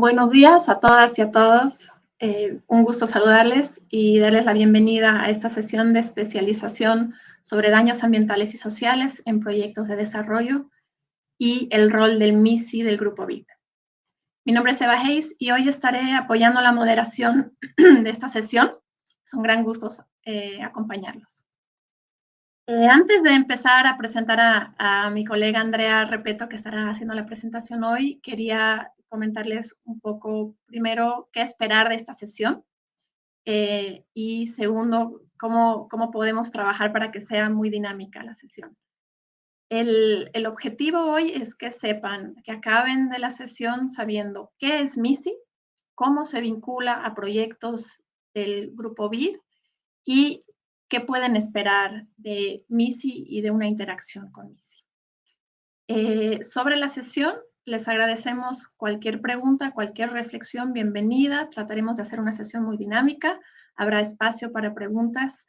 Buenos días a todas y a todos. Un gusto saludarles y darles la bienvenida a esta sesión de especialización sobre daños ambientales y sociales en proyectos de desarrollo y el rol del MISI del Grupo BID. Mi nombre es Eva Hayes y hoy estaré apoyando la moderación de esta sesión. Es un gran gusto acompañarlos. Antes de empezar a presentar a mi colega Andrea Repeto, que estará haciendo la presentación hoy, quería comentarles un poco, primero, qué esperar de esta sesión y segundo, cómo podemos trabajar para que sea muy dinámica la sesión. El objetivo hoy es que sepan, que acaben de la sesión sabiendo qué es MISI, cómo se vincula a proyectos del Grupo BID y qué pueden esperar de MISI y de una interacción con MISI. Sobre la sesión, les agradecemos cualquier pregunta, cualquier reflexión, bienvenida. Trataremos de hacer una sesión muy dinámica. Habrá espacio para preguntas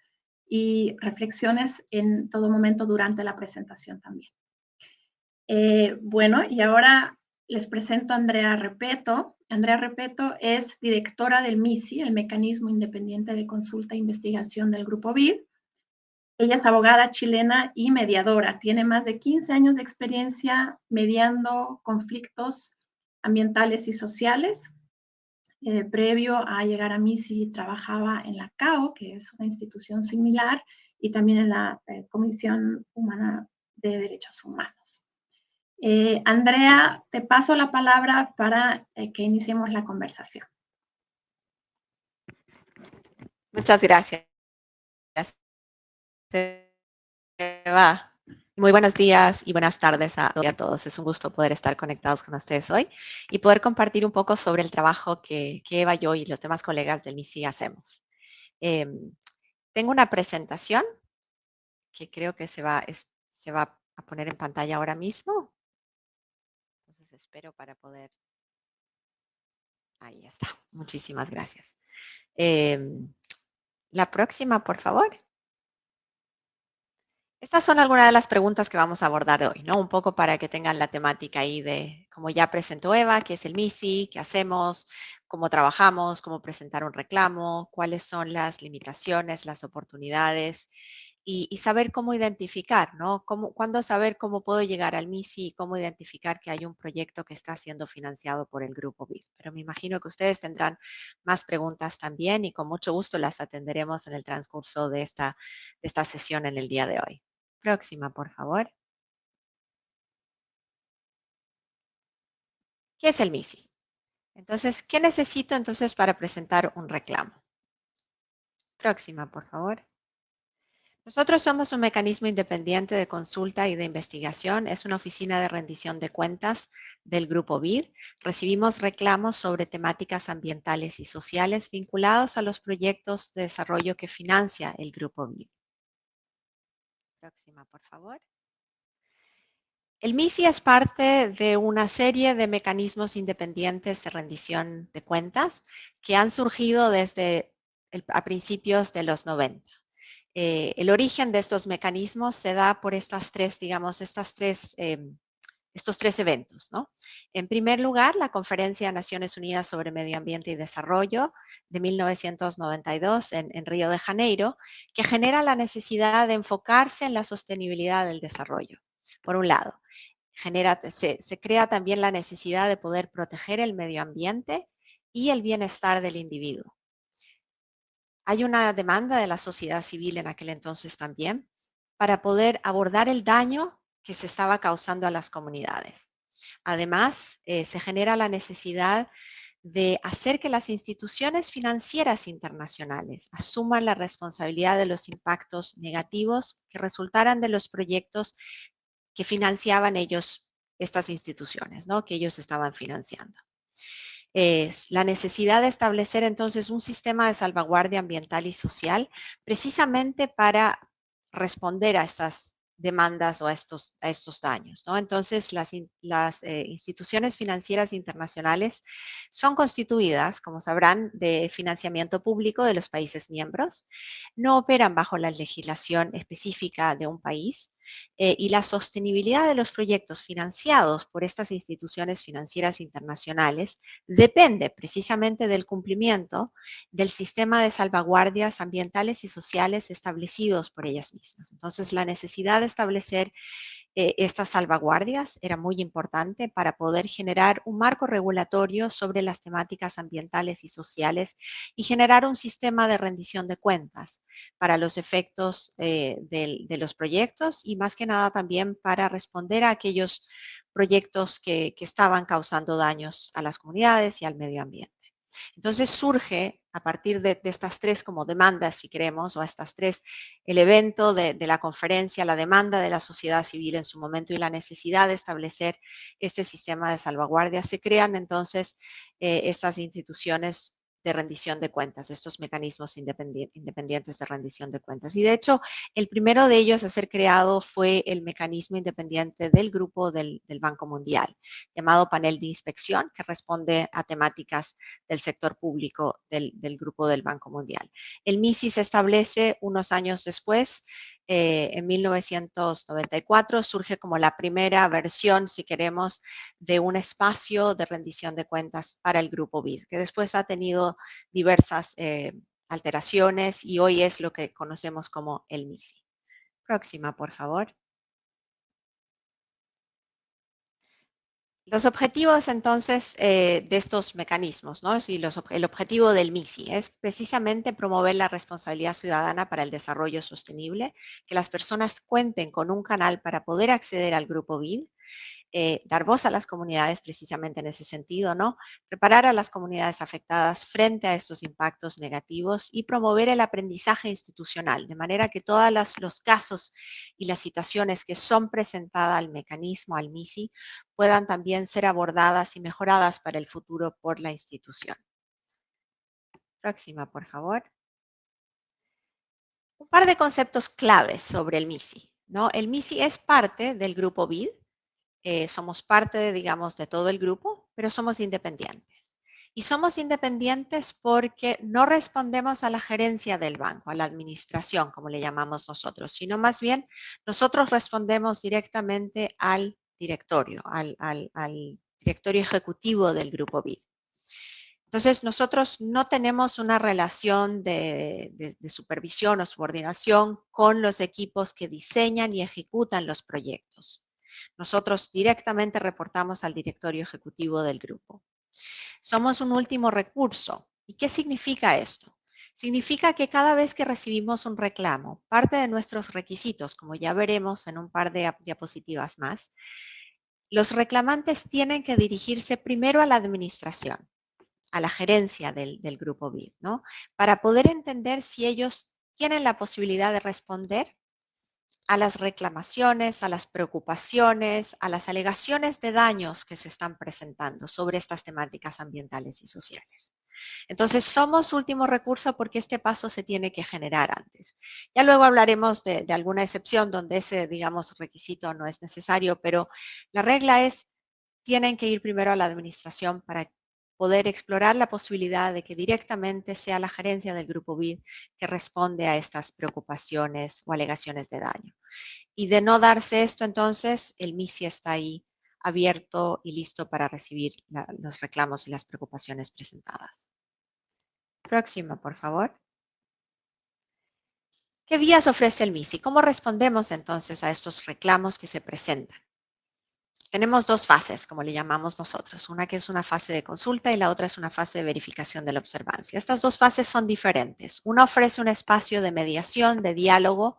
y reflexiones en todo momento durante la presentación también. Bueno, y ahora les presento a Andrea Repeto. Andrea Repeto es directora del MISI, el Mecanismo Independiente de Consulta e Investigación del Grupo BID. Ella es abogada chilena y mediadora. Tiene más de 15 años de experiencia mediando conflictos ambientales y sociales. Previo a llegar a MISI, trabajaba en la CAO, que es una institución similar, y también en la Comisión Humana de Derechos Humanos. Andrea, te paso la palabra para que iniciemos la conversación. Muchas gracias, Eva. Muy buenos días y buenas tardes a todos. Es un gusto poder estar conectados con ustedes hoy y poder compartir un poco sobre el trabajo que Eva, yo y los demás colegas del MISI hacemos. Tengo una presentación que creo que se va a poner en pantalla ahora mismo. Entonces espero para poder... Ahí está. Muchísimas gracias. La próxima, por favor. Estas son algunas de las preguntas que vamos a abordar hoy, ¿no? Un poco para que tengan la temática ahí de, como ya presentó Eva, qué es el MISI, qué hacemos, cómo trabajamos, cómo presentar un reclamo, cuáles son las limitaciones, las oportunidades y saber cómo identificar, ¿no? Cuándo saber cómo puedo llegar al MISI y cómo identificar que hay un proyecto que está siendo financiado por el Grupo BID. Pero me imagino que ustedes tendrán más preguntas también y con mucho gusto las atenderemos en el transcurso de esta sesión en el día de hoy. Próxima, por favor. ¿Qué es el MISI? Entonces, ¿qué necesito entonces para presentar un reclamo? Próxima, por favor. Nosotros somos un mecanismo independiente de consulta y de investigación. Es una oficina de rendición de cuentas del Grupo BID. Recibimos reclamos sobre temáticas ambientales y sociales vinculados a los proyectos de desarrollo que financia el Grupo BID. Próxima, por favor. El MISI es parte de una serie de mecanismos independientes de rendición de cuentas que han surgido desde a principios de los 90. El origen de estos mecanismos se da por estos tres eventos, ¿no? En primer lugar, la Conferencia de Naciones Unidas sobre Medio Ambiente y Desarrollo de 1992 en Río de Janeiro, que genera la necesidad de enfocarse en la sostenibilidad del desarrollo, por un lado. Se crea también la necesidad de poder proteger el medio ambiente y el bienestar del individuo. Hay una demanda de la sociedad civil en aquel entonces también para poder abordar el daño que se estaba causando a las comunidades. Además, se genera la necesidad de hacer que las instituciones financieras internacionales asuman la responsabilidad de los impactos negativos que resultaran de los proyectos que financiaban estas instituciones, ¿no? Que ellos estaban financiando. Es la necesidad de establecer entonces un sistema de salvaguardia ambiental y social precisamente para responder a estas demandas o a estos daños, ¿no? Entonces, las instituciones financieras internacionales son constituidas, como sabrán, de financiamiento público de los países miembros. No operan bajo la legislación específica de un país, y la sostenibilidad de los proyectos financiados por estas instituciones financieras internacionales depende precisamente del cumplimiento del sistema de salvaguardias ambientales y sociales establecidos por ellas mismas. Entonces, la necesidad de establecer estas salvaguardias era muy importante para poder generar un marco regulatorio sobre las temáticas ambientales y sociales y generar un sistema de rendición de cuentas para los efectos de los proyectos y más que nada también para responder a aquellos proyectos que estaban causando daños a las comunidades y al medio ambiente. Entonces surge a partir de estas tres como demandas, si queremos, o estas tres, el evento de la conferencia, la demanda de la sociedad civil en su momento y la necesidad de establecer este sistema de salvaguardia, se crean entonces estas instituciones de rendición de cuentas, estos mecanismos independientes de rendición de cuentas. Y de hecho, el primero de ellos a ser creado fue el mecanismo independiente del grupo del Banco Mundial, llamado Panel de Inspección, que responde a temáticas del sector público del grupo del Banco Mundial. El MISI se establece unos años después, en 1994, surge como la primera versión, si queremos, de un espacio de rendición de cuentas para el grupo BID, que después ha tenido diversas alteraciones y hoy es lo que conocemos como el MISI. Próxima, por favor. Los objetivos entonces de estos mecanismos, ¿no? Sí, el objetivo del MISI es precisamente promover la responsabilidad ciudadana para el desarrollo sostenible, que las personas cuenten con un canal para poder acceder al grupo BID, dar voz a las comunidades precisamente en ese sentido, ¿no? Preparar a las comunidades afectadas frente a estos impactos negativos y promover el aprendizaje institucional, de manera que todos los casos y las situaciones que son presentadas al mecanismo, al MISI, puedan también ser abordadas y mejoradas para el futuro por la institución. Próxima, por favor. Un par de conceptos claves sobre el MISI, ¿no? El MISI es parte del grupo BID, somos parte, digamos, de todo el grupo, pero somos independientes. Y somos independientes porque no respondemos a la gerencia del banco, a la administración, como le llamamos nosotros, sino más bien nosotros respondemos directamente al directorio, al directorio ejecutivo del grupo BID. Entonces, nosotros no tenemos una relación de supervisión o subordinación con los equipos que diseñan y ejecutan los proyectos. Nosotros directamente reportamos al directorio ejecutivo del grupo. Somos un último recurso. ¿Y qué significa esto? Significa que cada vez que recibimos un reclamo, parte de nuestros requisitos, como ya veremos en un par de diapositivas más, los reclamantes tienen que dirigirse primero a la administración, a la gerencia del grupo BID, ¿no? Para poder entender si ellos tienen la posibilidad de responder a las reclamaciones, a las preocupaciones, a las alegaciones de daños que se están presentando sobre estas temáticas ambientales y sociales. Entonces, somos último recurso porque este paso se tiene que generar antes. Ya luego hablaremos de alguna excepción donde ese, digamos, requisito no es necesario, pero la regla es, tienen que ir primero a la administración para poder explorar la posibilidad de que directamente sea la gerencia del grupo BID que responde a estas preocupaciones o alegaciones de daño. Y de no darse esto, entonces, el MISI está ahí abierto y listo para recibir los reclamos y las preocupaciones presentadas. Próxima, por favor. ¿Qué vías ofrece el MISI? ¿Cómo respondemos entonces a estos reclamos que se presentan? Tenemos dos fases, como le llamamos nosotros, una que es una fase de consulta y la otra es una fase de verificación de la observancia. Estas dos fases son diferentes. Una ofrece un espacio de mediación, de diálogo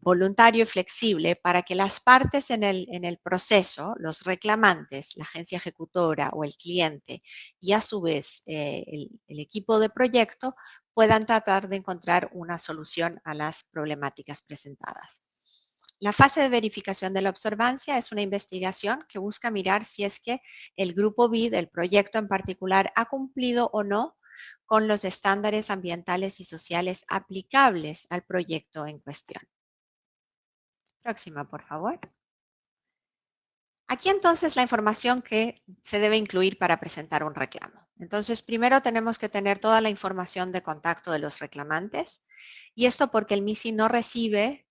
voluntario y flexible para que las partes en el proceso, los reclamantes, la agencia ejecutora o el cliente y a su vez el equipo de proyecto puedan tratar de encontrar una solución a las problemáticas presentadas. La fase de verificación de la observancia es una investigación que busca mirar si es que el grupo BID, el proyecto en particular, ha cumplido o no con los estándares ambientales y sociales aplicables al proyecto en cuestión. Próxima, por favor. Aquí entonces la información que se debe incluir para presentar un reclamo. Entonces, primero tenemos que tener toda la información de contacto de los reclamantes y esto porque el MISI no recibe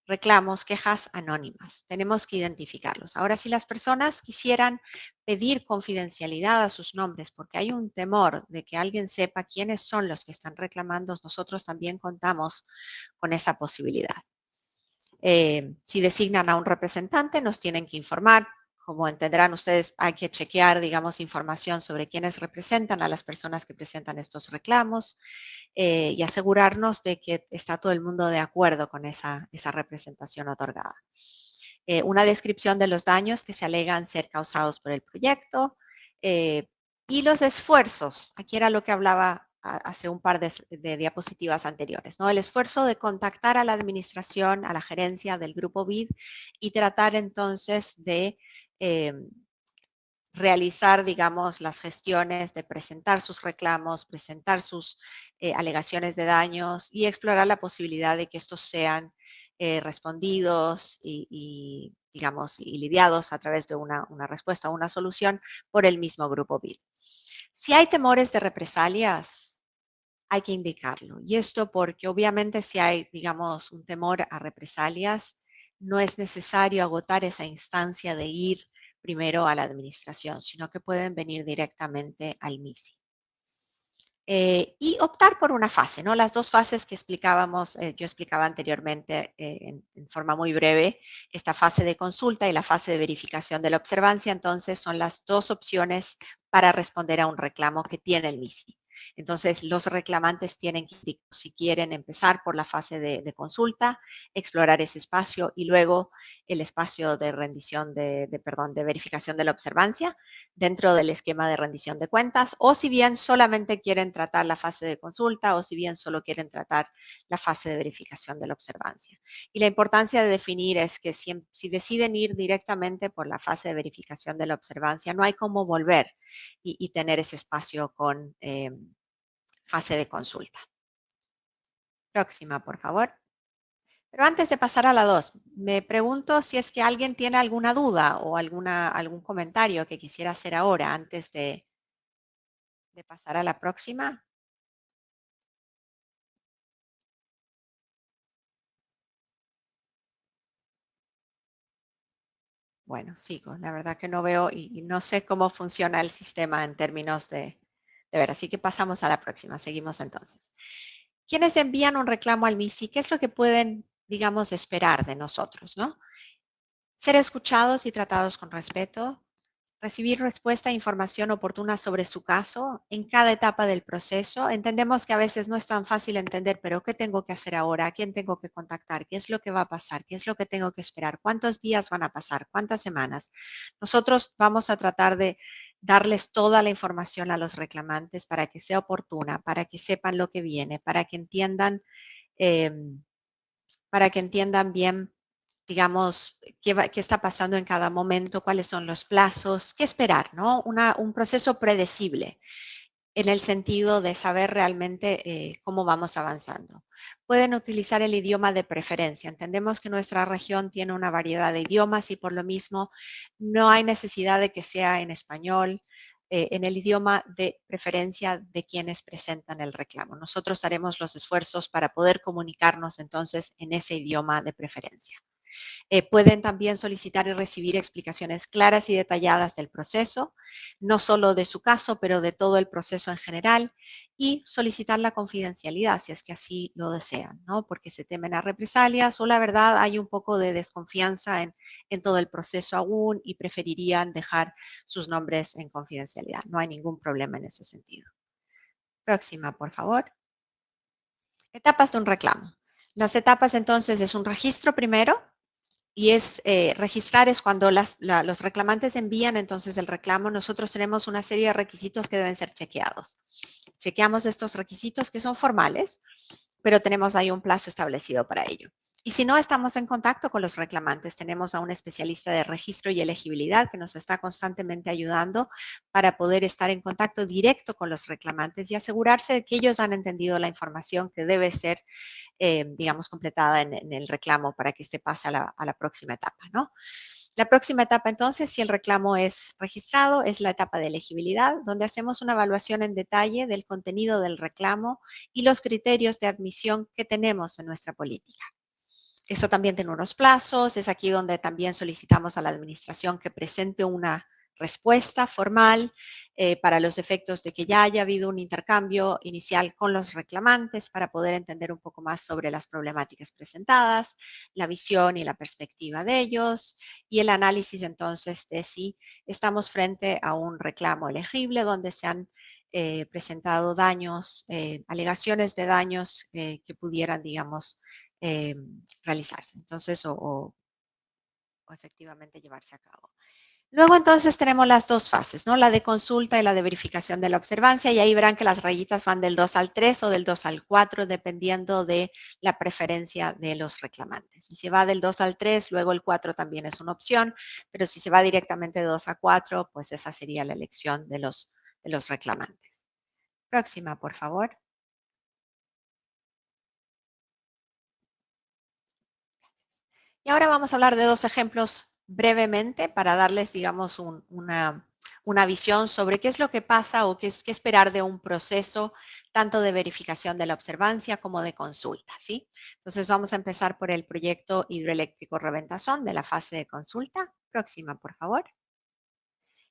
reclamos, quejas anónimas. Tenemos que identificarlos. Ahora, si las personas quisieran pedir confidencialidad a sus nombres porque hay un temor de que alguien sepa quiénes son los que están reclamando, nosotros también contamos con esa posibilidad. Si designan a un representante, nos tienen que informar. Como entenderán ustedes, hay que chequear, digamos, información sobre quiénes representan a las personas que presentan estos reclamos y asegurarnos de que está todo el mundo de acuerdo con esa representación otorgada. Una descripción de los daños que se alegan ser causados por el proyecto y los esfuerzos. Aquí era lo que hablaba hace un par de diapositivas anteriores, ¿no? El esfuerzo de contactar a la administración, a la gerencia del grupo BID y tratar entonces de realizar, digamos, las gestiones, de presentar sus reclamos, presentar sus alegaciones de daños y explorar la posibilidad de que estos sean respondidos digamos, y lidiados a través de una respuesta o una solución por el mismo grupo BID. Si hay temores de represalias, hay que indicarlo. Y esto porque obviamente si hay, digamos, un temor a represalias, no es necesario agotar esa instancia de ir primero a la administración, sino que pueden venir directamente al MISI. Y optar por una fase, ¿no? Las dos fases que explicábamos, yo explicaba anteriormente en forma muy breve, esta fase de consulta y la fase de verificación de la observancia, entonces son las dos opciones para responder a un reclamo que tiene el MISI. Entonces, los reclamantes tienen que, si quieren, empezar por la fase de consulta, explorar ese espacio y luego el espacio de rendición de verificación de la observancia dentro del esquema de rendición de cuentas, o si bien solamente quieren tratar la fase de consulta o si bien solo quieren tratar la fase de verificación de la observancia. Y la importancia de definir es que si deciden ir directamente por la fase de verificación de la observancia, no hay cómo volver y tener ese espacio con fase de consulta. Próxima, por favor. Pero antes de pasar a la 2, me pregunto si es que alguien tiene alguna duda o algún comentario que quisiera hacer ahora antes de pasar a la próxima. Bueno, sigo. La verdad que no veo y no sé cómo funciona el sistema en términos de ver. Así que pasamos a la próxima. Seguimos entonces. ¿Quiénes envían un reclamo al MISI? ¿Qué es lo que pueden, digamos, esperar de nosotros, no? Ser escuchados y tratados con respeto, recibir respuesta e información oportuna sobre su caso en cada etapa del proceso. Entendemos que a veces no es tan fácil entender, pero ¿qué tengo que hacer ahora? ¿A quién tengo que contactar? ¿Qué es lo que va a pasar? ¿Qué es lo que tengo que esperar? ¿Cuántos días van a pasar? ¿Cuántas semanas? Nosotros vamos a tratar de darles toda la información a los reclamantes para que sea oportuna, para que sepan lo que viene, eh, para que entiendan bien, digamos, qué está pasando en cada momento, cuáles son los plazos, qué esperar, ¿no? Un proceso predecible en el sentido de saber realmente cómo vamos avanzando. Pueden utilizar el idioma de preferencia. Entendemos que nuestra región tiene una variedad de idiomas y por lo mismo no hay necesidad de que sea en español, en el idioma de preferencia de quienes presentan el reclamo. Nosotros haremos los esfuerzos para poder comunicarnos entonces en ese idioma de preferencia. Pueden también solicitar y recibir explicaciones claras y detalladas del proceso, no solo de su caso, pero de todo el proceso en general, y solicitar la confidencialidad si es que así lo desean, ¿no? Porque se temen a represalias o la verdad hay un poco de desconfianza en todo el proceso aún y preferirían dejar sus nombres en confidencialidad. No hay ningún problema en ese sentido. Próxima, por favor. Etapas de un reclamo. Las etapas entonces es un registro primero, y registrar es cuando los reclamantes envían entonces el reclamo. Nosotros tenemos una serie de requisitos que deben ser chequeados. Chequeamos estos requisitos que son formales, pero tenemos ahí un plazo establecido para ello. Y si no estamos en contacto con los reclamantes, tenemos a un especialista de registro y elegibilidad que nos está constantemente ayudando para poder estar en contacto directo con los reclamantes y asegurarse de que ellos han entendido la información que debe ser digamos, completada en el reclamo para que este pase a la próxima etapa, ¿no? La próxima etapa, entonces, si el reclamo es registrado, es la etapa de elegibilidad, donde hacemos una evaluación en detalle del contenido del reclamo y los criterios de admisión que tenemos en nuestra política. Eso también tiene unos plazos, es aquí donde también solicitamos a la administración que presente una respuesta formal para los efectos de que ya haya habido un intercambio inicial con los reclamantes para poder entender un poco más sobre las problemáticas presentadas, la visión y la perspectiva de ellos y el análisis entonces de si estamos frente a un reclamo elegible donde se han presentado daños, alegaciones de daños que pudieran, digamos, realizarse, entonces, o efectivamente llevarse a cabo. Luego entonces tenemos las dos fases, ¿no? La de consulta y la de verificación de la observancia, y ahí verán que las rayitas van del 2 al 3 o del 2 al 4, dependiendo de la preferencia de los reclamantes. Si se va del 2 al 3, luego el 4 también es una opción, pero si se va directamente de 2 a 4, pues esa sería la elección de los reclamantes. Próxima, por favor. Y ahora vamos a hablar de dos ejemplos brevemente para darles, digamos, una visión sobre qué es lo que pasa o qué esperar de un proceso tanto de verificación de la observancia como de consulta, ¿sí? Entonces vamos a empezar por el proyecto hidroeléctrico Reventazón de la fase de consulta. Próxima, por favor.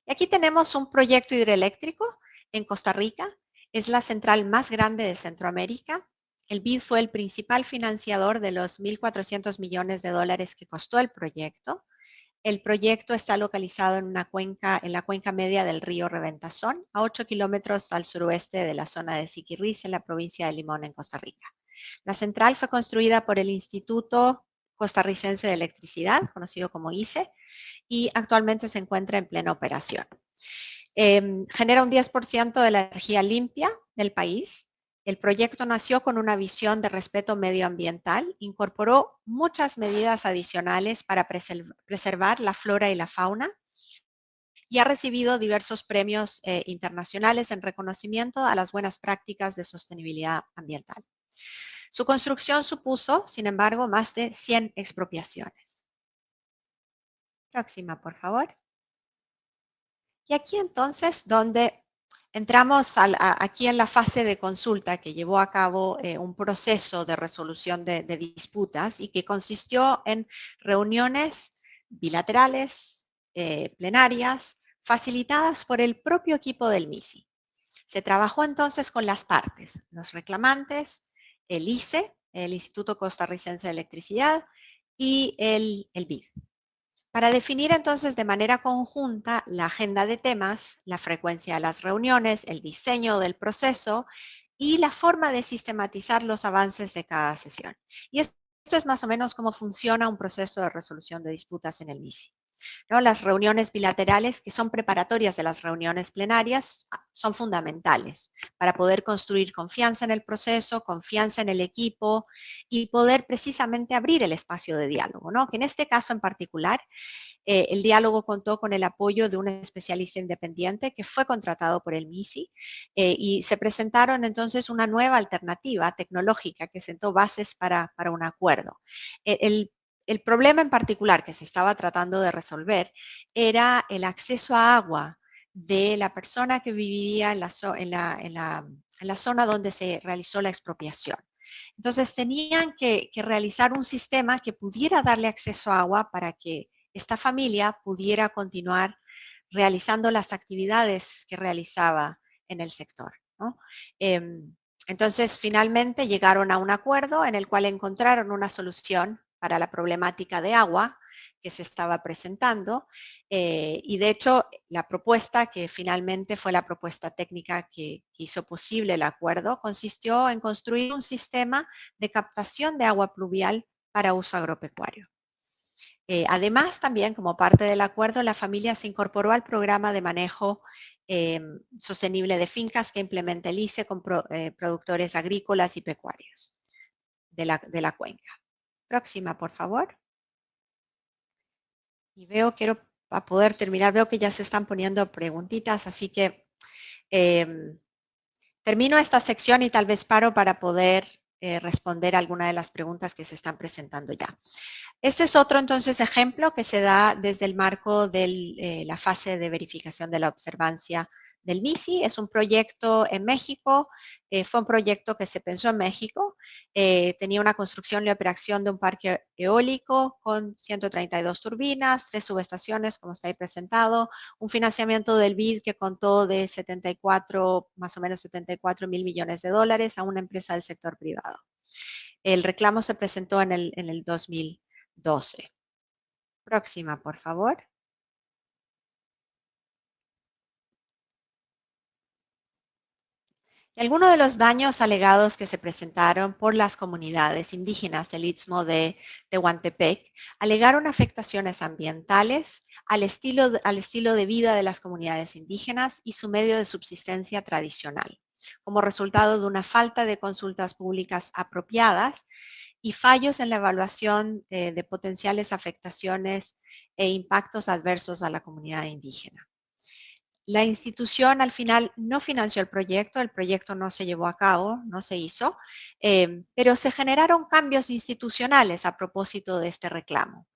Y aquí tenemos un proyecto hidroeléctrico en Costa Rica. Es la central más grande de Centroamérica. El BID fue el principal financiador de los 1.400 millones de dólares que costó el proyecto. El proyecto está localizado en la cuenca media del río Reventazón, a 8 kilómetros al suroeste de la zona de Siquirris, en la provincia de Limón, en Costa Rica. La central fue construida por el Instituto Costarricense de Electricidad, conocido como ICE, y actualmente se encuentra en plena operación. Genera un 10% de la energía limpia del país. El proyecto nació con una visión de respeto medioambiental, incorporó muchas medidas adicionales para preservar la flora y la fauna y ha recibido diversos premios internacionales en reconocimiento a las buenas prácticas de sostenibilidad ambiental. Su construcción supuso, sin embargo, más de 100 expropiaciones. Próxima, por favor. Y aquí entonces, donde entramos aquí en la fase de consulta que llevó a cabo un proceso de resolución de disputas y que consistió en reuniones bilaterales, plenarias, facilitadas por el propio equipo del MISI. Se trabajó entonces con las partes, los reclamantes, el ICE, el Instituto Costarricense de Electricidad, y el BID. Para definir entonces de manera conjunta la agenda de temas, la frecuencia de las reuniones, el diseño del proceso y la forma de sistematizar los avances de cada sesión. Y esto es más o menos cómo funciona un proceso de resolución de disputas en el MISI, ¿no? Las reuniones bilaterales, que son preparatorias de las reuniones plenarias, son fundamentales para poder construir confianza en el proceso, confianza en el equipo y poder precisamente abrir el espacio de diálogo, ¿no? Que en este caso en particular, el diálogo contó con el apoyo de un especialista independiente que fue contratado por el MISI y se presentaron entonces una nueva alternativa tecnológica que sentó bases para un acuerdo. El problema en particular que se estaba tratando de resolver era el acceso a agua de la persona que vivía en la zona donde se realizó la expropiación. Entonces tenían que realizar un sistema que pudiera darle acceso a agua para que esta familia pudiera continuar realizando las actividades que realizaba en el sector, ¿no? Entonces, finalmente llegaron a un acuerdo en el cual encontraron una solución para la problemática de agua que se estaba presentando y de hecho la propuesta que finalmente fue la propuesta técnica que hizo posible el acuerdo consistió en construir un sistema de captación de agua pluvial para uso agropecuario. Además, también como parte del acuerdo, la familia se incorporó al programa de manejo sostenible de fincas que implementa el ICE con productores agrícolas y pecuarios de la cuenca. Próxima, por favor. Y quiero para poder terminar, veo que ya se están poniendo preguntitas, así que termino esta sección y tal vez paro para poder responder alguna de las preguntas que se están presentando ya. Este es otro entonces ejemplo que se da desde el marco de la fase de verificación de la observancia del MISI. Es un proyecto en México, fue un proyecto que se pensó en México, tenía una construcción y operación de un parque eólico con 132 turbinas, 3 subestaciones, como está ahí presentado, un financiamiento del BID que contó de 74, más o menos 74 mil millones de dólares a una empresa del sector privado. El reclamo se presentó en el 2012. Próxima, por favor. Algunos de los daños alegados que se presentaron por las comunidades indígenas del Istmo de Tehuantepec alegaron afectaciones ambientales al estilo de vida de las comunidades indígenas y su medio de subsistencia tradicional, como resultado de una falta de consultas públicas apropiadas y fallos en la evaluación de potenciales afectaciones e impactos adversos a la comunidad indígena. La institución al final no financió el proyecto no se llevó a cabo, no se hizo, pero se generaron cambios institucionales a propósito de este reclamo.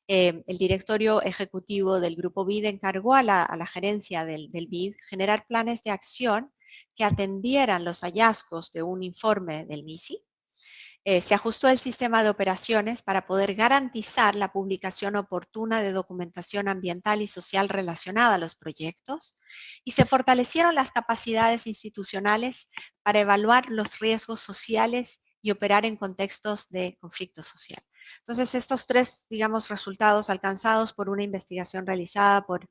El directorio ejecutivo del Grupo BID encargó a la gerencia del BID generar planes de acción que atendieran los hallazgos de un informe del MISI. Se ajustó el sistema de operaciones para poder garantizar la publicación oportuna de documentación ambiental y social relacionada a los proyectos y se fortalecieron las capacidades institucionales para evaluar los riesgos sociales y operar en contextos de conflicto social. Entonces, estos tres, digamos, resultados alcanzados por una investigación realizada por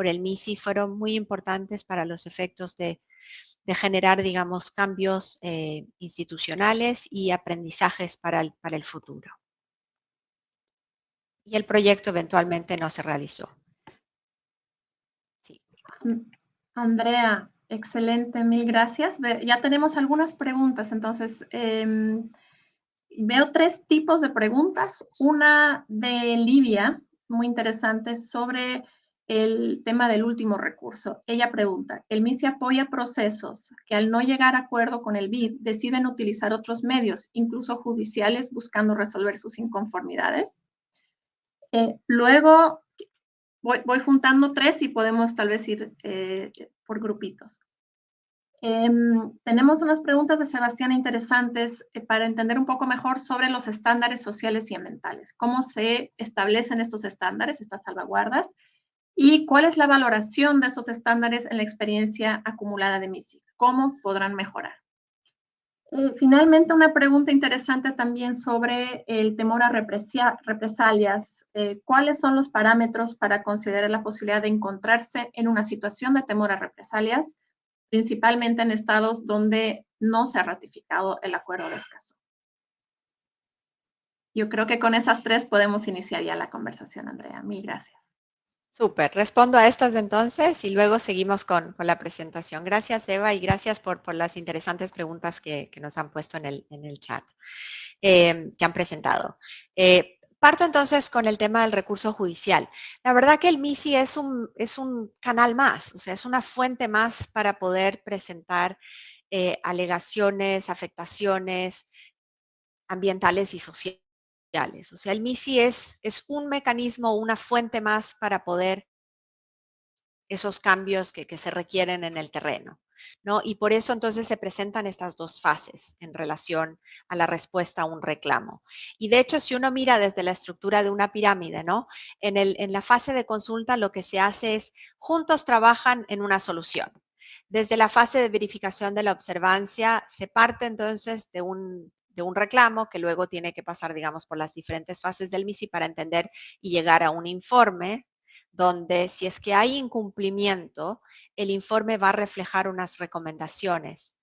el MISI fueron muy importantes para los efectos de generar, digamos, cambios institucionales y aprendizajes para el futuro. Y el proyecto eventualmente no se realizó. Sí. Andrea, excelente, mil gracias. Ya tenemos algunas preguntas, entonces veo 3 tipos de preguntas. Una de Livia, muy interesante, sobre el tema del último recurso. Ella pregunta, ¿el MISI apoya procesos que al no llegar a acuerdo con el BID deciden utilizar otros medios, incluso judiciales, buscando resolver sus inconformidades? Luego, voy juntando 3 y podemos tal vez ir por grupitos. Tenemos unas preguntas de Sebastián interesantes para entender un poco mejor sobre los estándares sociales y ambientales. ¿Cómo se establecen estos estándares, estas salvaguardas? ¿Y cuál es la valoración de esos estándares en la experiencia acumulada de MISI? ¿Cómo podrán mejorar? Finalmente, una pregunta interesante también sobre el temor a represalias. ¿Cuáles son los parámetros para considerar la posibilidad de encontrarse en una situación de temor a represalias, principalmente en estados donde no se ha ratificado el acuerdo de Escazú? Yo creo que con esas 3 podemos iniciar ya la conversación, Andrea. Mil gracias. Súper, respondo a estas entonces y luego seguimos con la presentación. Gracias, Eva, y gracias por las interesantes preguntas que nos han puesto en el chat, que han presentado. Parto entonces con el tema del recurso judicial. La verdad que el MISI es un canal más, o sea, es una fuente más para poder presentar alegaciones, afectaciones ambientales y sociales. O sea, el MISI es un mecanismo, una fuente más para poder esos cambios que se requieren en el terreno, ¿no? Y por eso entonces se presentan estas 2 fases en relación a la respuesta a un reclamo. Y de hecho, si uno mira desde la estructura de una pirámide, ¿no? En la fase de consulta lo que se hace es, juntos trabajan en una solución. Desde la fase de verificación de la observancia, se parte entonces de un reclamo que luego tiene que pasar, digamos, por las diferentes fases del MISI para entender y llegar a un informe donde si es que hay incumplimiento, el informe va a reflejar unas recomendaciones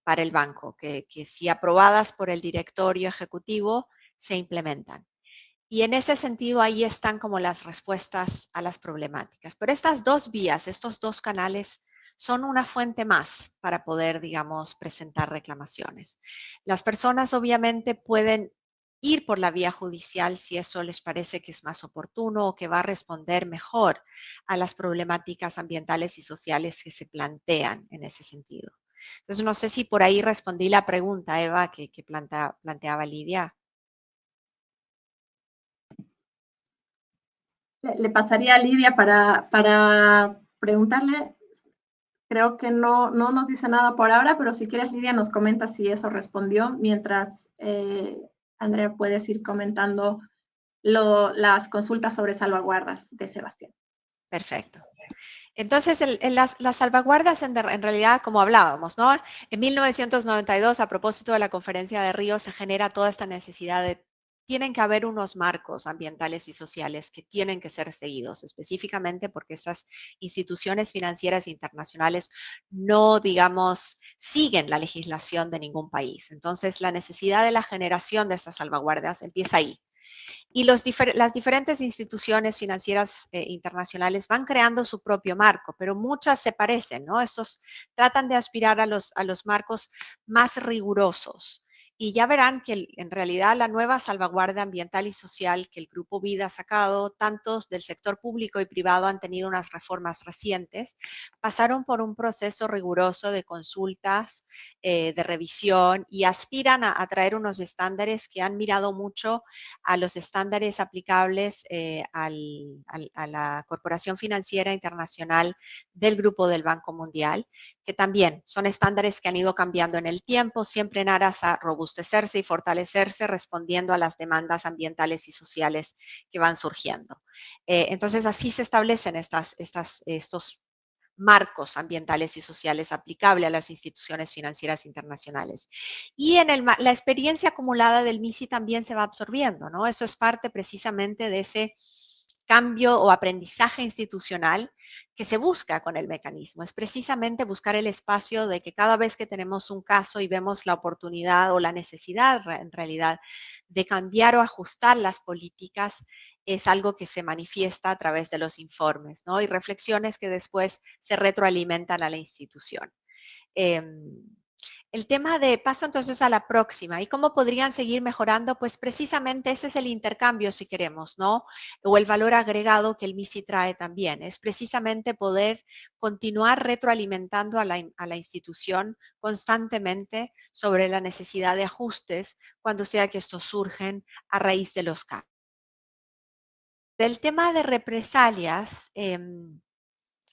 para el banco, que si aprobadas por el directorio ejecutivo, se implementan. Y en ese sentido, ahí están como las respuestas a las problemáticas. Pero estas 2 vías, estos 2 canales, son una fuente más para poder, digamos, presentar reclamaciones. Las personas obviamente pueden ir por la vía judicial si eso les parece que es más oportuno o que va a responder mejor a las problemáticas ambientales y sociales que se plantean en ese sentido. Entonces, no sé si por ahí respondí la pregunta, Eva, que planteaba Lidia. Le pasaría a Lidia para preguntarle Creo que no nos dice nada por ahora, pero si quieres, Lidia, nos comenta si eso respondió, mientras Andrea puedes ir comentando las consultas sobre salvaguardas de Sebastián. Perfecto. Entonces, las salvaguardas en realidad, como hablábamos, ¿no? En 1992, a propósito de la Conferencia de Río, se genera toda esta necesidad de, tienen que haber unos marcos ambientales y sociales que tienen que ser seguidos, específicamente porque esas instituciones financieras internacionales no, digamos, siguen la legislación de ningún país. Entonces, la necesidad de la generación de estas salvaguardas empieza ahí. Y las diferentes instituciones financieras internacionales van creando su propio marco, pero muchas se parecen, ¿no? Estos tratan de aspirar a los marcos más rigurosos. Y ya verán que en realidad la nueva salvaguardia ambiental y social que el Grupo Vida ha sacado, tantos del sector público y privado han tenido unas reformas recientes, pasaron por un proceso riguroso de consultas, de revisión y aspiran a traer unos estándares que han mirado mucho a los estándares aplicables a la Corporación Financiera Internacional del Grupo del Banco Mundial, que también son estándares que han ido cambiando en el tiempo, siempre en aras a robustecerse y fortalecerse, respondiendo a las demandas ambientales y sociales que van surgiendo. Entonces, así se establecen estos marcos ambientales y sociales aplicables a las instituciones financieras internacionales. Y la experiencia acumulada del MISI también se va absorbiendo, ¿no? Eso es parte precisamente de ese cambio o aprendizaje institucional que se busca con el mecanismo. Es precisamente buscar el espacio de que cada vez que tenemos un caso y vemos la oportunidad o la necesidad en realidad de cambiar o ajustar las políticas, es algo que se manifiesta a través de los informes, ¿no? Y reflexiones que después se retroalimentan a la institución. El tema de paso entonces a la próxima y cómo podrían seguir mejorando, pues precisamente ese es el intercambio si queremos, ¿no? O el valor agregado que el MISI trae también, es precisamente poder continuar retroalimentando a la institución constantemente sobre la necesidad de ajustes cuando sea que estos surgen a raíz de los cambios. Del tema de represalias, en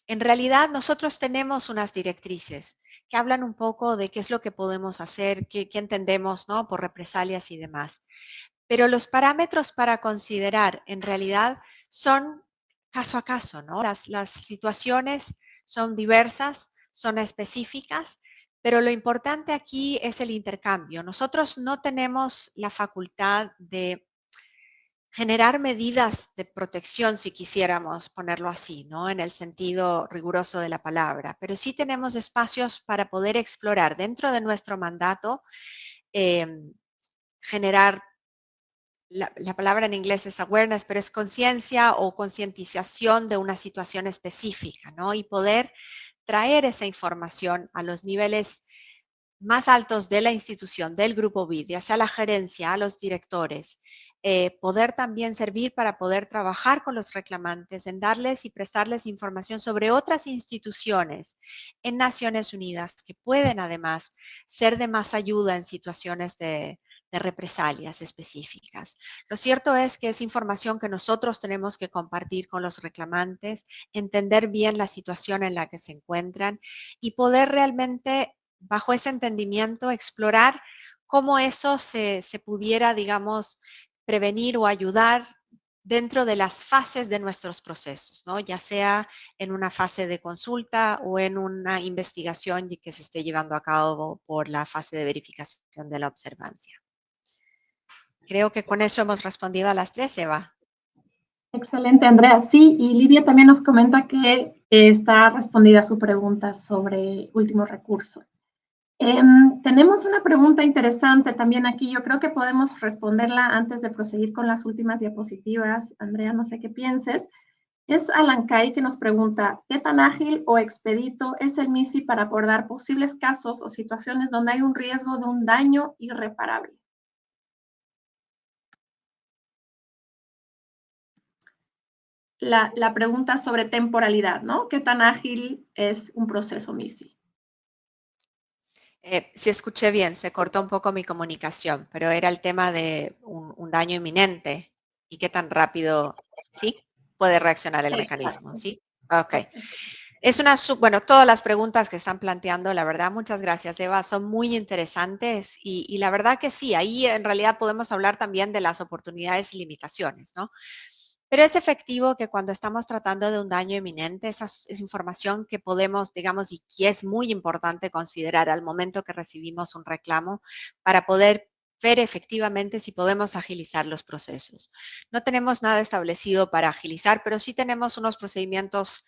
realidad nosotros tenemos unas directrices que hablan un poco de qué es lo que podemos hacer, qué entendemos, ¿no? Por represalias y demás. Pero los parámetros para considerar en realidad son caso a caso, ¿no? Las situaciones son diversas, son específicas, pero lo importante aquí es el intercambio. Nosotros no tenemos la facultad de generar medidas de protección, si quisiéramos ponerlo así, ¿no? En el sentido riguroso de la palabra, pero sí tenemos espacios para poder explorar dentro de nuestro mandato, generar, la palabra en inglés es awareness, pero es conciencia o concientización de una situación específica, ¿no? Y poder traer esa información a los niveles más altos de la institución, del grupo BID, ya sea la gerencia, a los directores, poder también servir para poder trabajar con los reclamantes, en darles y prestarles información sobre otras instituciones en Naciones Unidas que pueden además ser de más ayuda en situaciones de represalias específicas. Lo cierto es que es información que nosotros tenemos que compartir con los reclamantes, entender bien la situación en la que se encuentran y poder realmente bajo ese entendimiento, explorar cómo eso se pudiera, digamos, prevenir o ayudar dentro de las fases de nuestros procesos, ¿no? Ya sea en una fase de consulta o en una investigación que se esté llevando a cabo por la fase de verificación de la observancia. Creo que con eso hemos respondido a las tres, Eva. Excelente, Andrea. Sí, y Lidia también nos comenta que está respondida su pregunta sobre último recurso. Tenemos una pregunta interesante también aquí. Yo creo que podemos responderla antes de proseguir con las últimas diapositivas. Andrea, no sé qué pienses. Es Alan Kay que nos pregunta, ¿qué tan ágil o expedito es el MISI para abordar posibles casos o situaciones donde hay un riesgo de un daño irreparable? La pregunta sobre temporalidad, ¿no? ¿Qué tan ágil es un proceso MISI? Si escuché bien, se cortó un poco mi comunicación, pero era el tema de un daño inminente y qué tan rápido, ¿sí? Puede reaccionar el mecanismo, Exacto. ¿sí? Ok. Bueno, todas las preguntas que están planteando, la verdad, muchas gracias, Eva, son muy interesantes y la verdad que sí, ahí en realidad podemos hablar también de las oportunidades y limitaciones, ¿no? Pero es efectivo que cuando estamos tratando de un daño inminente, esa es información que podemos, digamos, y que es muy importante considerar al momento que recibimos un reclamo para poder ver efectivamente si podemos agilizar los procesos. No tenemos nada establecido para agilizar, pero sí tenemos unos procedimientos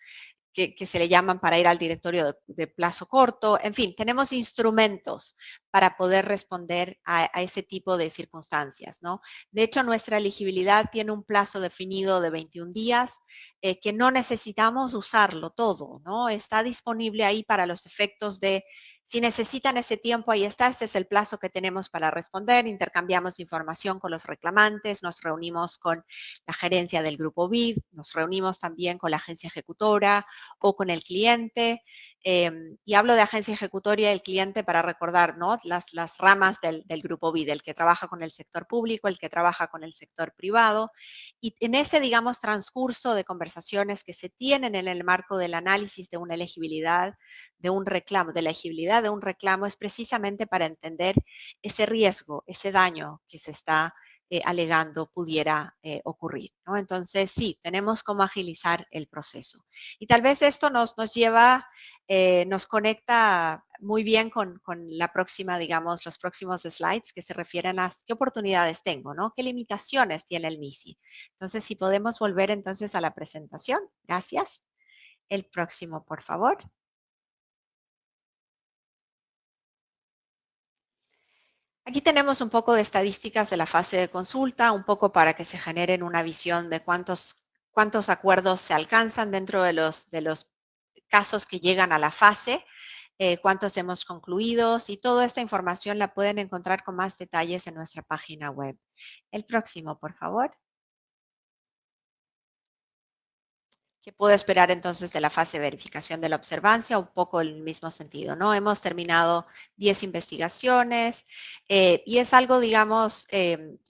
que se le llaman para ir al directorio de plazo corto. En fin, tenemos instrumentos para poder responder a ese tipo de circunstancias, ¿no? De hecho, nuestra elegibilidad tiene un plazo definido de 21 días, que no necesitamos usarlo todo, ¿no? Está disponible ahí para los efectos de, si necesitan ese tiempo, ahí está, este es el plazo que tenemos para responder, intercambiamos información con los reclamantes, nos reunimos con la gerencia del grupo BID, nos reunimos también con la agencia ejecutora o con el cliente, y hablo de agencia ejecutoria y el cliente para recordar, ¿no? Las ramas del grupo BID, el que trabaja con el sector público, el que trabaja con el sector privado. Y en ese, digamos, transcurso de conversaciones que se tienen en el marco del análisis de una elegibilidad, de un reclamo, de la elegibilidad de un reclamo, es precisamente para entender ese riesgo, ese daño que se está alegando pudiera ocurrir, ¿no? Entonces, sí, tenemos cómo agilizar el proceso. Y tal vez esto nos lleva, nos conecta muy bien con la próxima, digamos, los próximos slides que se refieren a qué oportunidades tengo, ¿no? ¿Qué limitaciones tiene el MISI? Entonces, si podemos volver entonces a la presentación. Gracias. El próximo, por favor. Aquí tenemos un poco de estadísticas de la fase de consulta, un poco para que se generen una visión de cuántos acuerdos se alcanzan dentro de los casos que llegan a la fase, cuántos hemos concluido y toda esta información la pueden encontrar con más detalles en nuestra página web. El próximo, por favor. ¿Qué puedo esperar entonces de la fase de verificación de la observancia? Un poco el mismo sentido, ¿no? Hemos terminado 10 investigaciones y es algo, digamos,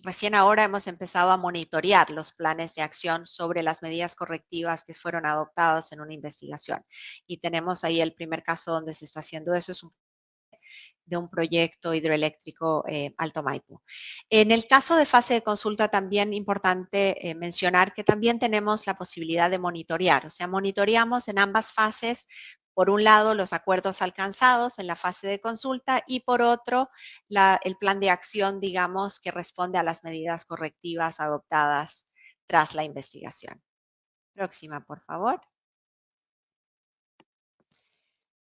recién ahora hemos empezado a monitorear los planes de acción sobre las medidas correctivas que fueron adoptadas en una investigación. Y tenemos ahí el primer caso donde se está haciendo eso, es de un proyecto hidroeléctrico Alto Maipo. En el caso de fase de consulta, también importante mencionar que también tenemos la posibilidad de monitorear, o sea, monitoreamos en ambas fases, por un lado, los acuerdos alcanzados en la fase de consulta y por otro, el plan de acción, digamos, que responde a las medidas correctivas adoptadas tras la investigación. Próxima, por favor.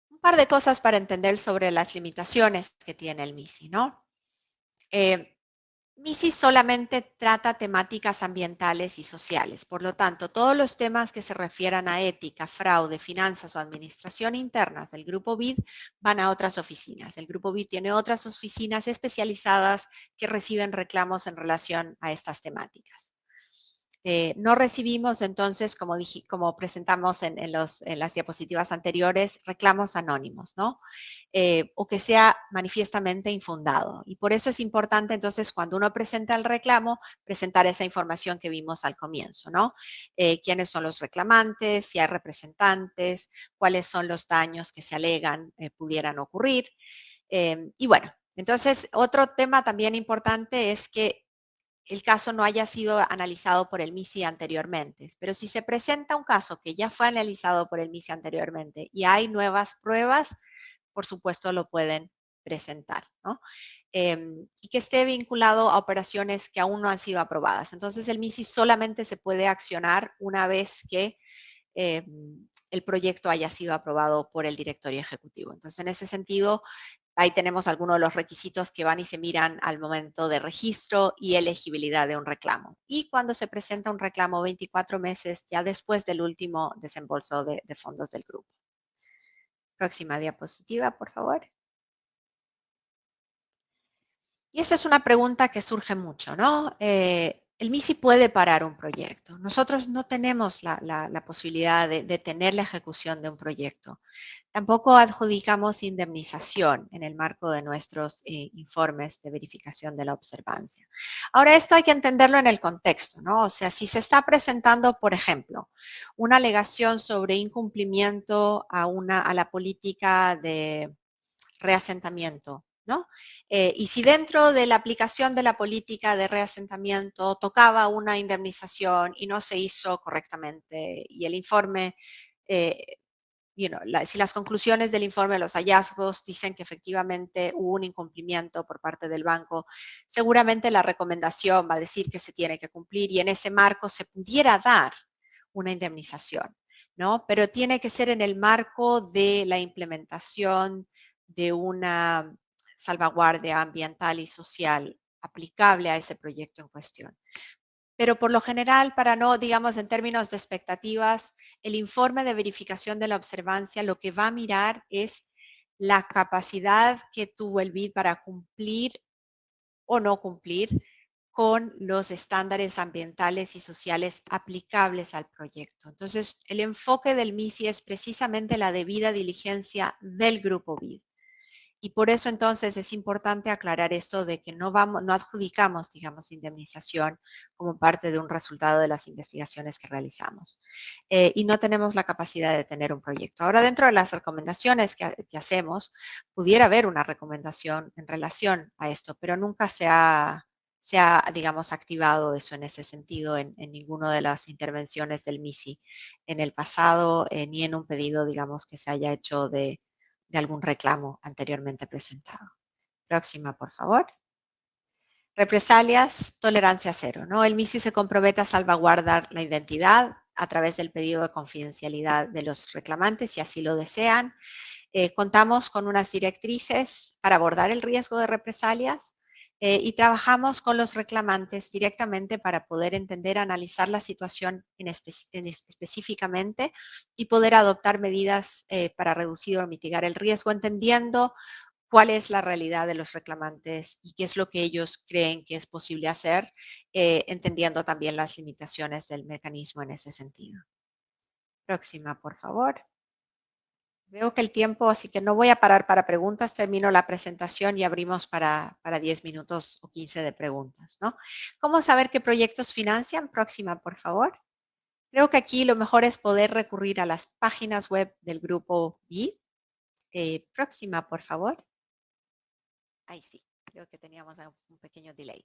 Un par de cosas para entender sobre las limitaciones que tiene el MISI, ¿no? MISI solamente trata temáticas ambientales y sociales. Por lo tanto, todos los temas que se refieran a ética, fraude, finanzas o administración internas del Grupo BID van a otras oficinas. El Grupo BID tiene otras oficinas especializadas que reciben reclamos en relación a estas temáticas. No recibimos entonces, como presentamos en las diapositivas anteriores, reclamos anónimos, ¿no? O que sea manifiestamente infundado. Y por eso es importante entonces cuando uno presenta el reclamo, presentar esa información que vimos al comienzo, ¿no? ¿Quiénes son los reclamantes? Si hay representantes, cuáles son los daños que se alegan pudieran ocurrir. Y bueno, entonces otro tema también importante es que el caso no haya sido analizado por el MISI anteriormente. Pero si se presenta un caso que ya fue analizado por el MISI anteriormente y hay nuevas pruebas, por supuesto lo pueden presentar, ¿no? Y que esté vinculado a operaciones que aún no han sido aprobadas. Entonces el MISI solamente se puede accionar una vez que el proyecto haya sido aprobado por el directorio ejecutivo. Entonces, en ese sentido, ahí tenemos algunos de los requisitos que van y se miran al momento de registro y elegibilidad de un reclamo. Y cuando se presenta un reclamo 24 meses ya después del último desembolso de fondos del grupo. Próxima diapositiva, por favor. Y esa es una pregunta que surge mucho, ¿no? el MISI puede parar un proyecto. Nosotros no tenemos la posibilidad de detener la ejecución de un proyecto. Tampoco adjudicamos indemnización en el marco de nuestros informes de verificación de la observancia. Ahora, esto hay que entenderlo en el contexto, ¿no? O sea, si se está presentando, por ejemplo, una alegación sobre incumplimiento a la política de reasentamiento, ¿no? Y si dentro de la aplicación de la política de reasentamiento tocaba una indemnización y no se hizo correctamente y el informe, si las conclusiones del informe, los hallazgos dicen que efectivamente hubo un incumplimiento por parte del banco, seguramente la recomendación va a decir que se tiene que cumplir y en ese marco se pudiera dar una indemnización, ¿no? Pero tiene que ser en el marco de la implementación de una salvaguardia ambiental y social aplicable a ese proyecto en cuestión. Pero por lo general, para no, digamos, en términos de expectativas, el informe de verificación de la observancia lo que va a mirar es la capacidad que tuvo el BID para cumplir o no cumplir con los estándares ambientales y sociales aplicables al proyecto. Entonces, el enfoque del MISI es precisamente la debida diligencia del grupo BID. Y por eso entonces es importante aclarar esto de que no adjudicamos, digamos, indemnización como parte de un resultado de las investigaciones que realizamos. Y no tenemos la capacidad de tener un proyecto. Ahora, dentro de las recomendaciones que hacemos, pudiera haber una recomendación en relación a esto, pero nunca se ha, digamos, activado eso en ese sentido en ninguna de las intervenciones del MISI en el pasado, ni en un pedido, digamos, que se haya hecho de algún reclamo anteriormente presentado. Próxima, por favor. Represalias, tolerancia cero, ¿no? El MISI se compromete a salvaguardar la identidad a través del pedido de confidencialidad de los reclamantes, si así lo desean. Contamos con unas directrices para abordar el riesgo de represalias y trabajamos con los reclamantes directamente para poder entender, analizar la situación específicamente y poder adoptar medidas para reducir o mitigar el riesgo, entendiendo cuál es la realidad de los reclamantes y qué es lo que ellos creen que es posible hacer, entendiendo también las limitaciones del mecanismo en ese sentido. Próxima, por favor. Veo que el tiempo, así que no voy a parar para preguntas, termino la presentación y abrimos para 10 minutos o 15 de preguntas, ¿no? ¿Cómo saber qué proyectos financian? Próxima, por favor. Creo que aquí lo mejor es poder recurrir a las páginas web del grupo BID. Próxima, por favor. Ahí sí, creo que teníamos un pequeño delay.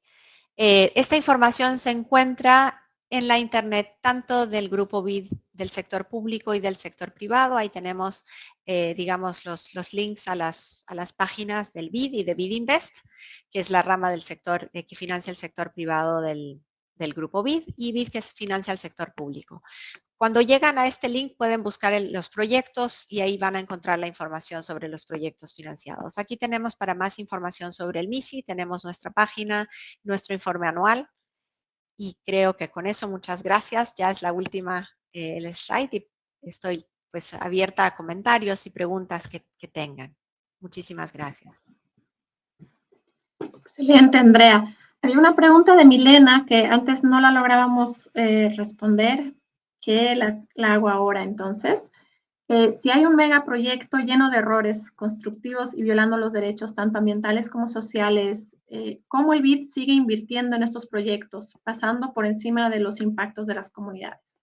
Esta información se encuentra en la internet tanto del grupo BID del sector público y del sector privado. Ahí tenemos, digamos, los links a las páginas del BID y de BID Invest, que es la rama del sector que financia el sector privado del grupo BID, y BID que financia el sector público. Cuando llegan a este link pueden buscar los proyectos y ahí van a encontrar la información sobre los proyectos financiados. Aquí tenemos para más información sobre el MISI, tenemos nuestra página, nuestro informe anual y creo que con eso muchas gracias. Ya es la última el slide y estoy pues abierta a comentarios y preguntas que tengan. Muchísimas gracias. Excelente, Andrea. Había una pregunta de Milena que antes no la lográbamos responder, que la hago ahora entonces. Si hay un megaproyecto lleno de errores constructivos y violando los derechos tanto ambientales como sociales, ¿cómo el BID sigue invirtiendo en estos proyectos, pasando por encima de los impactos de las comunidades?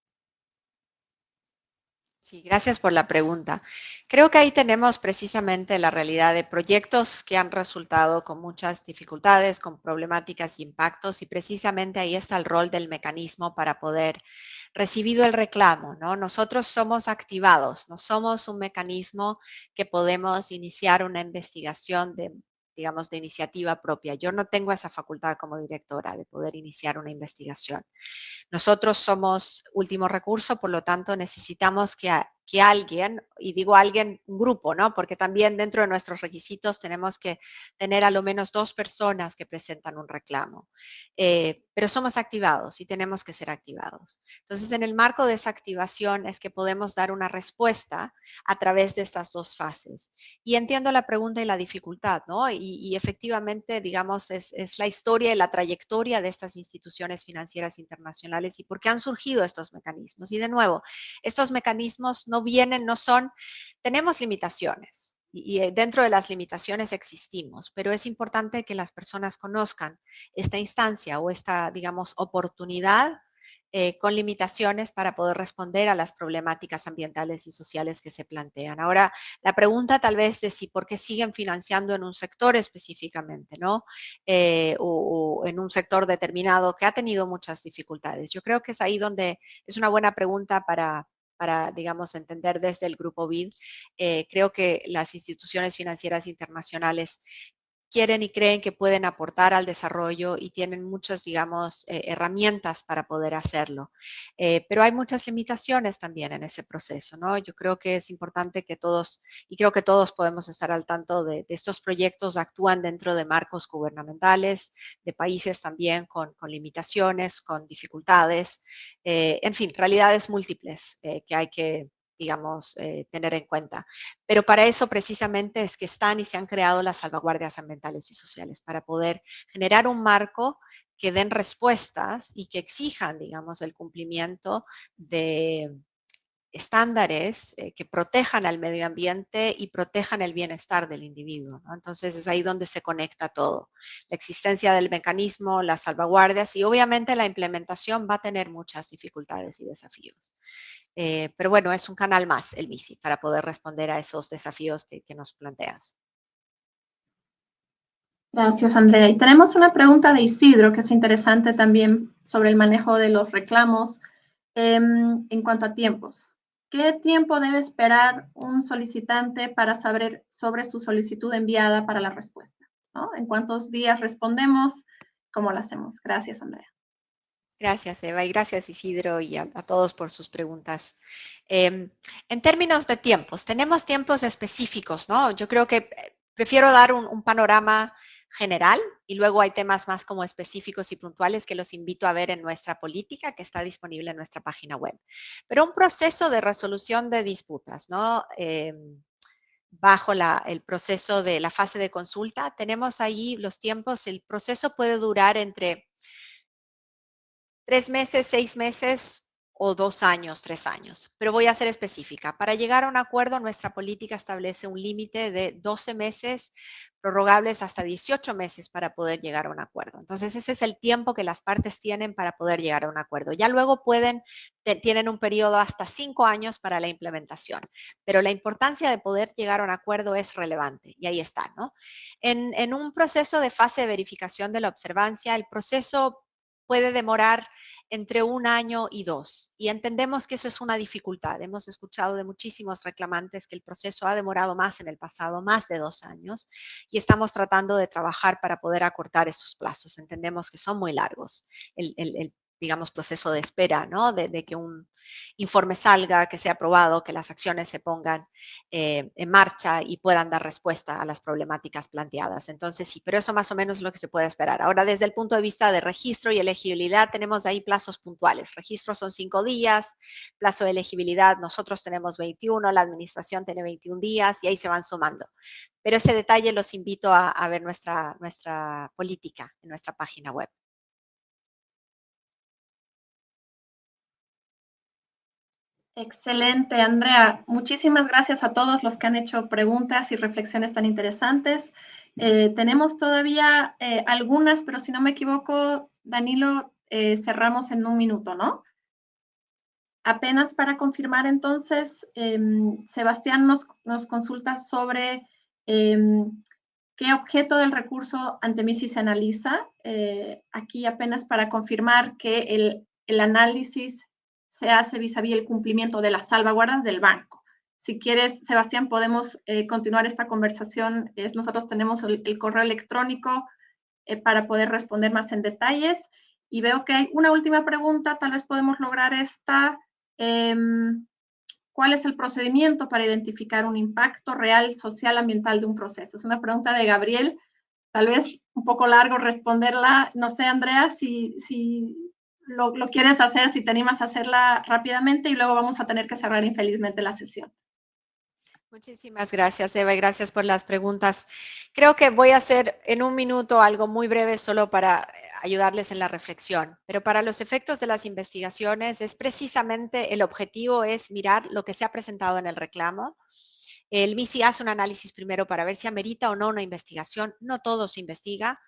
Sí, gracias por la pregunta. Creo que ahí tenemos precisamente la realidad de proyectos que han resultado con muchas dificultades, con problemáticas y impactos, y precisamente ahí está el rol del mecanismo para poder recibido el reclamo, ¿no? Nosotros somos activados, no somos un mecanismo que podemos iniciar una investigación de, digamos, de iniciativa propia. Yo no tengo esa facultad como directora de poder iniciar una investigación. Nosotros somos último recurso, por lo tanto necesitamos que que alguien, y digo alguien, un grupo, ¿no? Porque también dentro de nuestros requisitos tenemos que tener a lo menos 2 personas que presentan un reclamo. Pero somos activados y tenemos que ser activados. Entonces, en el marco de esa activación es que podemos dar una respuesta a través de estas 2 fases. Y entiendo la pregunta y la dificultad, ¿no? Y efectivamente, digamos, es la historia y la trayectoria de estas instituciones financieras internacionales y por qué han surgido estos mecanismos. Y de nuevo, estos mecanismos no vienen, no son, tenemos limitaciones y dentro de las limitaciones existimos, pero es importante que las personas conozcan esta instancia o esta, digamos, oportunidad con limitaciones para poder responder a las problemáticas ambientales y sociales que se plantean. Ahora, la pregunta tal vez de si por qué siguen financiando en un sector específicamente, ¿no? O en un sector determinado que ha tenido muchas dificultades. Yo creo que es ahí donde es una buena pregunta para, digamos, entender desde el Grupo BID. Creo que las instituciones financieras internacionales quieren y creen que pueden aportar al desarrollo y tienen muchas, digamos, herramientas para poder hacerlo. Pero hay muchas limitaciones también en ese proceso, ¿no? Yo creo que es importante que todos, y creo que todos podemos estar al tanto de estos proyectos, actúan dentro de marcos gubernamentales, de países también con limitaciones, con dificultades, en fin, realidades múltiples que hay que, digamos, tener en cuenta. Pero para eso precisamente es que están y se han creado las salvaguardias ambientales y sociales, para poder generar un marco que den respuestas y que exijan, digamos, el cumplimiento de estándares que protejan al medio ambiente y protejan el bienestar del individuo, ¿no? Entonces es ahí donde se conecta todo. La existencia del mecanismo, las salvaguardias y obviamente la implementación va a tener muchas dificultades y desafíos. Pero bueno, es un canal más el MISI para poder responder a esos desafíos que nos planteas. Gracias, Andrea. Y tenemos una pregunta de Isidro, que es interesante también sobre el manejo de los reclamos en cuanto a tiempos. ¿Qué tiempo debe esperar un solicitante para saber sobre su solicitud enviada para la respuesta? ¿No? ¿En cuántos días respondemos? ¿Cómo lo hacemos? Gracias, Andrea. Gracias, Eva, y gracias, Isidro, y a todos por sus preguntas. En términos de tiempos, tenemos tiempos específicos, ¿no? Yo creo que prefiero dar un panorama general y luego hay temas más como específicos y puntuales que los invito a ver en nuestra política que está disponible en nuestra página web. Pero un proceso de resolución de disputas, ¿no? Bajo el proceso de la fase de consulta, tenemos ahí los tiempos, el proceso puede durar entre 3 meses, 6 meses o 2 años, 3 años. Pero voy a ser específica. Para llegar a un acuerdo, nuestra política establece un límite de 12 meses, prorrogables hasta 18 meses para poder llegar a un acuerdo. Entonces, ese es el tiempo que las partes tienen para poder llegar a un acuerdo. Ya luego tienen un periodo hasta 5 años para la implementación. Pero la importancia de poder llegar a un acuerdo es relevante y ahí está, ¿no? En un proceso de fase de verificación de la observancia, el proceso puede demorar entre 1 año y 2. Y entendemos que eso es una dificultad. Hemos escuchado de muchísimos reclamantes que el proceso ha demorado más en el pasado, más de 2 años, y estamos tratando de trabajar para poder acortar esos plazos. Entendemos que son muy largos el digamos, proceso de espera, ¿no? De que un informe salga, que sea aprobado, que las acciones se pongan en marcha y puedan dar respuesta a las problemáticas planteadas. Entonces, sí, pero eso más o menos es lo que se puede esperar. Ahora, desde el punto de vista de registro y elegibilidad, tenemos ahí plazos puntuales. Registro son 5 días, plazo de elegibilidad, nosotros tenemos 21, la administración tiene 21 días y ahí se van sumando. Pero ese detalle los invito a ver nuestra política en nuestra página web. Excelente, Andrea. Muchísimas gracias a todos los que han hecho preguntas y reflexiones tan interesantes. Tenemos todavía algunas, pero si no me equivoco, Danilo, cerramos en 1 minuto, ¿no? Apenas para confirmar, entonces, Sebastián nos consulta sobre qué objeto del recurso ante MISI se analiza. Aquí apenas para confirmar que el análisis se hace vis a vis el cumplimiento de las salvaguardas del banco. Si quieres, Sebastián, podemos continuar esta conversación. Nosotros tenemos el correo electrónico para poder responder más en detalles. Y veo que hay una última pregunta, tal vez podemos lograr esta. ¿cuál es el procedimiento para identificar un impacto real, social, ambiental de un proceso? Es una pregunta de Gabriel, tal vez un poco largo responderla. No sé, Andrea, si lo quieres hacer, si te animas a hacerla rápidamente y luego vamos a tener que cerrar infelizmente la sesión. Muchísimas gracias, Eva, y gracias por las preguntas. Creo que voy a hacer en un minuto algo muy breve solo para ayudarles en la reflexión, pero para los efectos de las investigaciones es precisamente el objetivo es mirar lo que se ha presentado en el reclamo. El MISI hace un análisis primero para ver si amerita o no una investigación. No todo se investiga.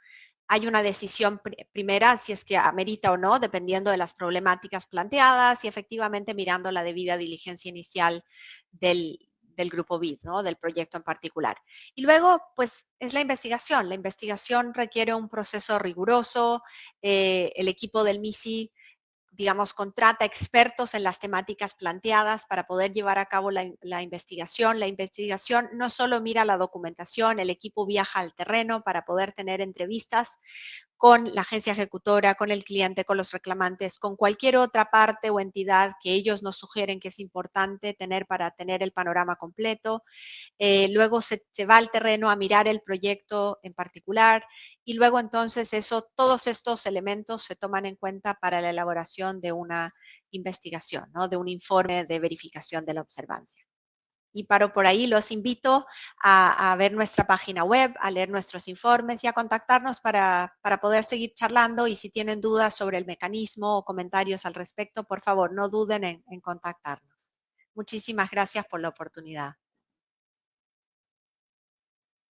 Hay una decisión primera si es que amerita o no, dependiendo de las problemáticas planteadas y efectivamente mirando la debida diligencia inicial del grupo BID, ¿no? Del proyecto en particular. Y luego, pues, es la investigación. La investigación requiere un proceso riguroso. El equipo del MISI, digamos, contrata expertos en las temáticas planteadas para poder llevar a cabo la investigación. La investigación no solo mira la documentación, el equipo viaja al terreno para poder tener entrevistas con la agencia ejecutora, con el cliente, con los reclamantes, con cualquier otra parte o entidad que ellos nos sugieren que es importante tener para tener el panorama completo. Luego se va al terreno a mirar el proyecto en particular y luego entonces todos estos elementos se toman en cuenta para la elaboración de una investigación, ¿no? De un informe de verificación de la observancia. Y por ahí los invito a ver nuestra página web, a leer nuestros informes y a contactarnos para poder seguir charlando. Y si tienen dudas sobre el mecanismo o comentarios al respecto, por favor, no duden en contactarnos. Muchísimas gracias por la oportunidad.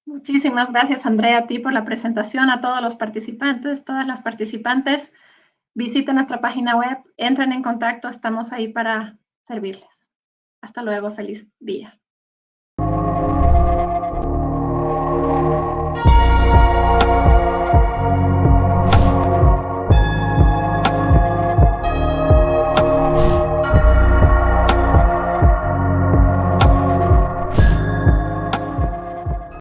Muchísimas gracias, Andrea, a ti por la presentación, a todos los participantes, todas las participantes. Visiten nuestra página web, entren en contacto, estamos ahí para servirles. Hasta luego, feliz día.